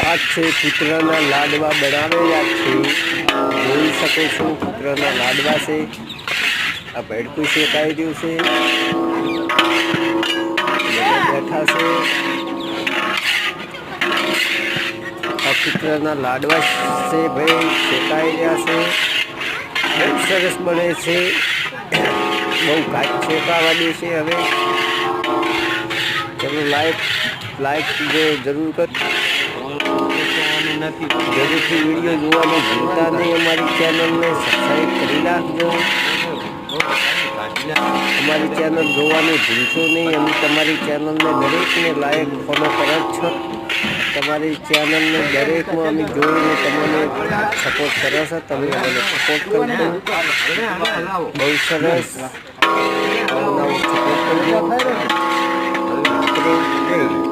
આ છે કૂતરાના લાડવા બનાવેલા છે. જોઈ શકો છો કૂતરાના લાડવા છે. આ ભેડકું શેકાઈ રહ્યું છે. બેઠા છે. આ કૂતરાના લાડવા છે ભાઈ, શેકાઈ રહ્યા છે. બહુ સરસ બને છે. બહુ કાચ શેકાવાની છે. હવે ચલો લાઈક જરૂર કર, જરૂરથી વિડીયો જોવાનું ભૂલતા નહીં. અમારી ચેનલને સબસ્ક્રાઈબ કરી નાખજો. અમારી ચેનલ જોવાનું ભૂલશો નહીં. અમે તમારી ચેનલને દરેકને લાઈક ફોલો કરો છો. તમારી ચેનલને દરેકમાં અમે જોઈને તમને સપોર્ટ કરો છો. તમે અમને સપોર્ટ કરજો. બહુ સરસ સપોર્ટ કરજો.